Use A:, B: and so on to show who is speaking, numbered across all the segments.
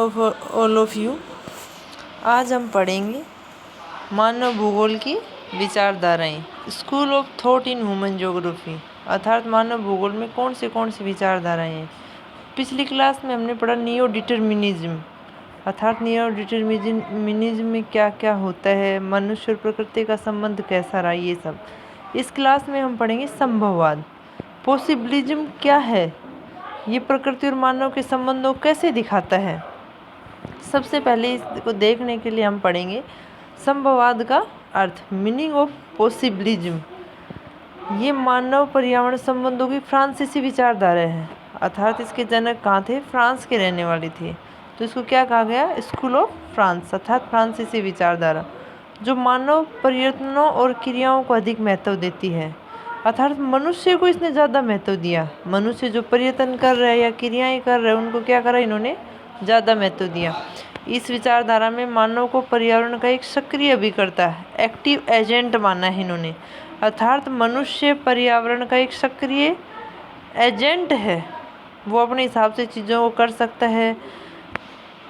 A: All of you. आज हम पढ़ेंगे मानव भूगोल की विचारधाराएं, school of thought in human geography, अर्थात मानव भूगोल में कौन सी विचारधाराएं हैं। पिछली क्लास में हमने पढ़ा नियो डिटर्मिनिज्म, अर्थात नियो डिटर्मिनिज्म में क्या क्या होता है, मनुष्य और प्रकृति का संबंध कैसा रहा, ये सब। इस क्लास में हम पढ़ेंगे संभववाद। पॉसिबिलिज्म क्या है, ये प्रकृति और मानव के संबंधों को कैसे दिखाता है। सबसे पहले इसको देखने के लिए हम पढ़ेंगे संभववाद का अर्थ, मीनिंग ऑफ पॉसिबिलिज्म। ये मानव पर्यावरण संबंधों की फ्रांसीसी विचारधारा है, अर्थात इसके जनक कहाँ थे, फ्रांस के रहने वाले थे, तो इसको क्या कहा गया, स्कूल ऑफ फ्रांस, अर्थात फ्रांसीसी विचारधारा, जो मानव प्रयत्नों और क्रियाओं को अधिक महत्व देती है। अर्थात मनुष्य को इसने ज़्यादा महत्व दिया। मनुष्य जो प्रयत्न कर रहे हैं या क्रियाएं कर रहे हैं, उनको क्या करा, इन्होंने ज़्यादा महत्व दिया। इस विचारधारा में मानव को पर्यावरण का एक सक्रिय अभिकर्ता, एक्टिव एजेंट माना है इन्होंने। अर्थात मनुष्य पर्यावरण का एक सक्रिय एजेंट है, वो अपने हिसाब से चीज़ों को कर सकता है,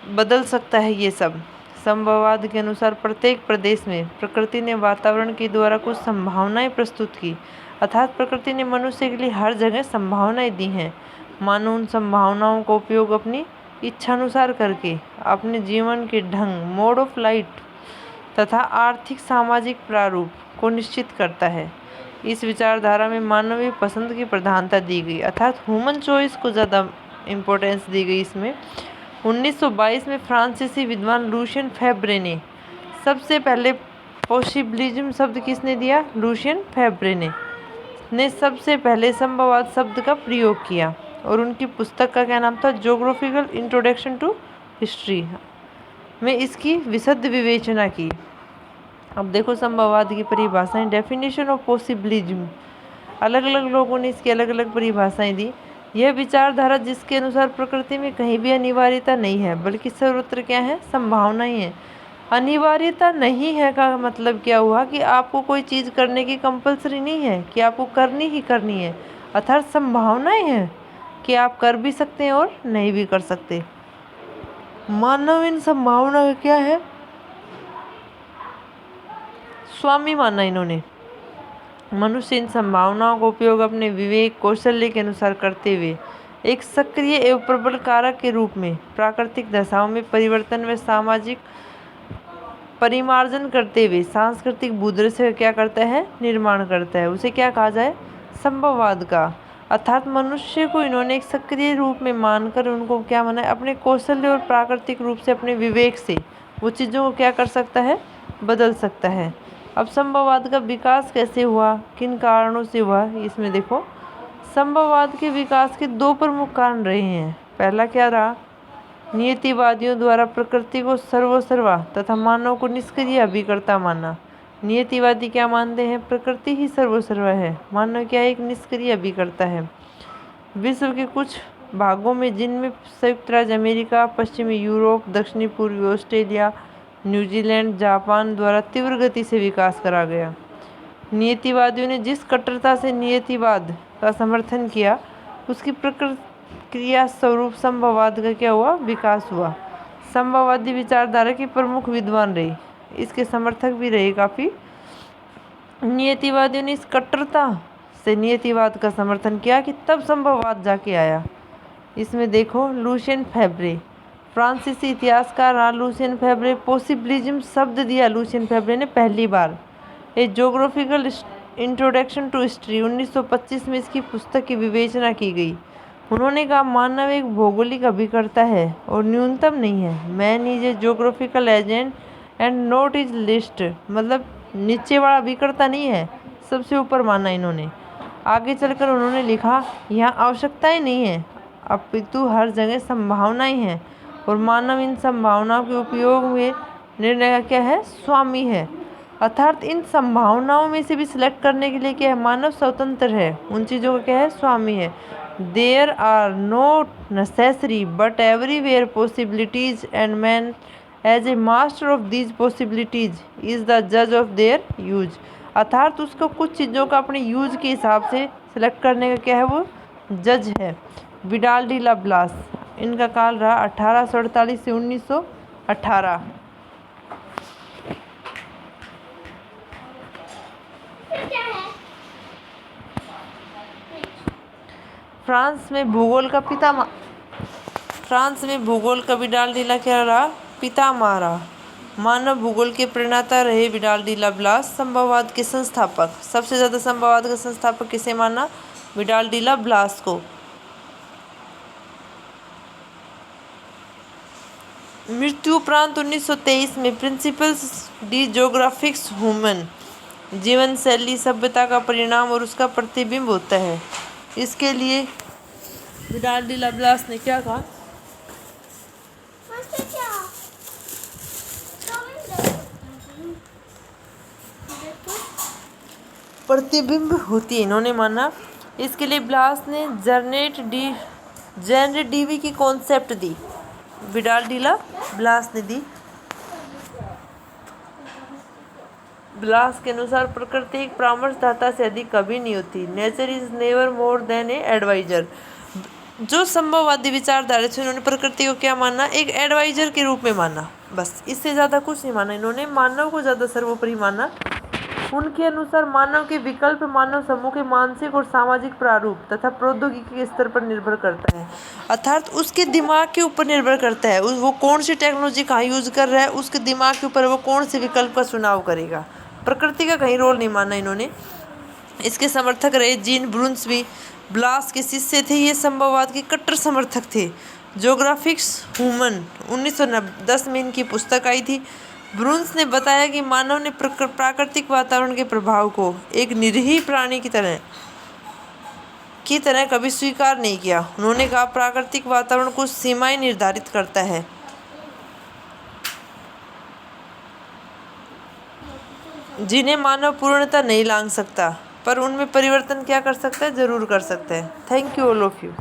A: बदल सकता है। ये सब संभववाद के अनुसार प्रत्येक प्रदेश में प्रकृति ने वातावरण के द्वारा कुछ संभावनाएं प्रस्तुत की, अर्थात प्रकृति ने मनुष्य के लिए हर जगह संभावनाएं दी हैं। मानव उन संभावनाओं का उपयोग अपनी इच्छानुसार करके अपने जीवन के ढंग, मोड ऑफ लाइफ तथा आर्थिक सामाजिक प्रारूप को निश्चित करता है। इस विचारधारा में मानवीय पसंद की प्रधानता दी गई, अर्थात ह्यूमन चॉइस को ज़्यादा इम्पोर्टेंस दी गई इसमें। 1922 में फ्रांसीसी विद्वान लूशियन फेब्रे ने सबसे पहले पॉसिबिलिज्म शब्द किसने दिया, लूशियन फेब्रे ने सबसे पहले संभववाद शब्द का प्रयोग किया, और उनकी पुस्तक का क्या नाम था, ज्योग्राफिकल इंट्रोडक्शन टू हिस्ट्री में इसकी विशद विवेचना की। अब देखो संभववाद की परिभाषाएं, डेफिनेशन ऑफ पॉसिबिलिज्म, अलग अलग लोगों ने इसकी अलग अलग परिभाषाएं दी। यह विचारधारा जिसके अनुसार प्रकृति में कहीं भी अनिवार्यता नहीं है, बल्कि सर्वत्र क्या है, संभावनाएं हैं। अनिवार्यता नहीं है का मतलब क्या हुआ कि आपको कोई चीज़ करने की कंपल्सरी नहीं है कि आपको करनी ही करनी है, अर्थात संभावनाएं हैं कि आप कर भी सकते हैं और नहीं भी कर सकते। मानव इन संभावना का क्या है, स्वामी माना इन्होंने। मनुष्य इन संभावनाओं का उपयोग अपने विवेक कौशल्य के अनुसार करते हुए एक सक्रिय एवं प्रबल कारक के रूप में प्राकृतिक दशाओं में परिवर्तन व सामाजिक परिमार्जन करते हुए सांस्कृतिक भूदृश्य क्या करता है, निर्माण करता है। उसे क्या कहा जाए, संभववाद का। अर्थात मनुष्य को इन्होंने एक सक्रिय रूप में मानकर उनको क्या माना है, अपने कौशल्य और प्राकृतिक रूप से अपने विवेक से वो चीज़ों को क्या कर सकता है, बदल सकता है। अब संभववाद का विकास कैसे हुआ, किन कारणों से हुआ, इसमें देखो संभववाद के विकास के दो प्रमुख कारण रहे हैं। पहला क्या रहा, नियतिवादियों द्वारा प्रकृति को सर्वसर्वा तथा मानव को निष्क्रिय अभिकर्ता माना। नियतिवादी क्या मानते हैं, प्रकृति ही सर्वसर्वा है, मानव क्या एक निष्क्रिय अभिकर्ता है। विश्व के कुछ भागों में, जिनमें संयुक्त राज्य अमेरिका, पश्चिमी यूरोप, दक्षिणी पूर्वी ऑस्ट्रेलिया, न्यूजीलैंड, जापान द्वारा तीव्र गति से विकास करा गया। नियतिवादियों ने जिस कट्टरता से नियतिवाद का समर्थन किया, उसकी प्रक्रिया स्वरूप संभववाद का क्या हुआ, विकास हुआ। संभववादी विचारधारा के प्रमुख विद्वान रहे, इसके समर्थक भी रहे काफ़ी। नियतिवादियों ने इस कट्टरता से नियतिवाद का समर्थन किया कि तब संभववाद जाके आया। इसमें देखो लूशियन फेब्रे, फ्रांसीसी इतिहासकार रहा लूशियन फेब्रे। पॉसिबिलिज्म शब्द दिया लूशियन फेब्रे ने पहली बार, ए ज्योग्राफिकल इंट्रोडक्शन टू हिस्ट्री, 1925 में इसकी पुस्तक की विवेचना की गई। उन्होंने कहा मानव एक भौगोलिक अभिकर्ता है और न्यूनतम नहीं है। Man is a geographical agent and not is list, मतलब नीचे वाला अभिकर्ता नहीं है, सबसे ऊपर माना इन्होंने। आगे चलकर उन्होंने लिखा यहाँ आवश्यकताएं नहीं है, अपितु हर जगह संभावनाएं हैं, और मानव इन संभावनाओं के उपयोग में निर्णय का क्या है, स्वामी है। अर्थात इन संभावनाओं में से भी सिलेक्ट करने के लिए क्या है, मानव स्वतंत्र है, उन चीज़ों का क्या है, स्वामी है। There are not necessary but everywhere possibilities and man as a master of these possibilities is the जज ऑफ देयर यूज। अर्थात उसको कुछ चीज़ों का अपने यूज के हिसाब से सिलेक्ट करने का क्या है, वो जज है। विडाल डी लाप्लास, इनका काल रहा 1848 से 1918। फ्रांस में भूगोल का विडाल डी ला क्या रहा? पितामह रहा। मानव भूगोल के प्रणेता रहे विडाल डी ला ब्लास। संभववाद के संस्थापक, सबसे ज्यादा संभववाद का संस्थापक किसे माना? विडाल डी ला ब्लास को। मृत्यु उपरांत 1923 में प्रिंसिपल्स डी जोग्राफिक्स ह्यूमन, जीवन शैली सभ्यता का परिणाम और उसका प्रतिबिंब होता है। इसके लिए विडाल डी ला ब्लास ने क्या कहा? प्रतिबिंब होती है, इन्होंने माना। इसके लिए ब्लास ने जेनरे डीवी की कॉन्सेप्ट दी, विडाल डी ला ब्लास ने दी। ब्लास के अनुसार प्रकृति एक परामर्शदाता से अधिक कभी नहीं होती। Nature is never more than a adviser. जो संभववादी विचारधारा थे उन्होंने प्रकृति को क्या माना? एक एडवाइजर के रूप में माना, बस इससे ज़्यादा कुछ नहीं माना। इन्होंने मानव को ज़्यादा सर्वोपरि माना। उनके अनुसार मानव के विकल्प मानव समूह के मानसिक और सामाजिक प्रारूप तथा प्रौद्योगिकी के स्तर पर निर्भर करता है, अर्थात उसके दिमाग के ऊपर निर्भर करता है। वो कौन सी टेक्नोलॉजी कहाँ यूज कर रहा है, उसके दिमाग के ऊपर वो कौन से विकल्प का चुनाव करेगा। प्रकृति का कहीं रोल नहीं माना इन्होंने। इसके समर्थक रहे जीन ब्रून्स भी ब्लास के शिष्य थे। ये संभववाद के कट्टर समर्थक थे। जोग्राफिक्स ह्यूमन 1910 में इनकी पुस्तक आई थी। ब्रून्स ने बताया कि मानव ने प्राकृतिक वातावरण के प्रभाव को एक निरीह प्राणी की तरह कभी स्वीकार नहीं किया। उन्होंने कहा प्राकृतिक वातावरण कुछ सीमाएं निर्धारित करता है, जिन्हें मानव पूर्णतः नहीं लांघ सकता, पर उनमें परिवर्तन क्या कर सकता है? जरूर कर सकता है। Thank you all of you.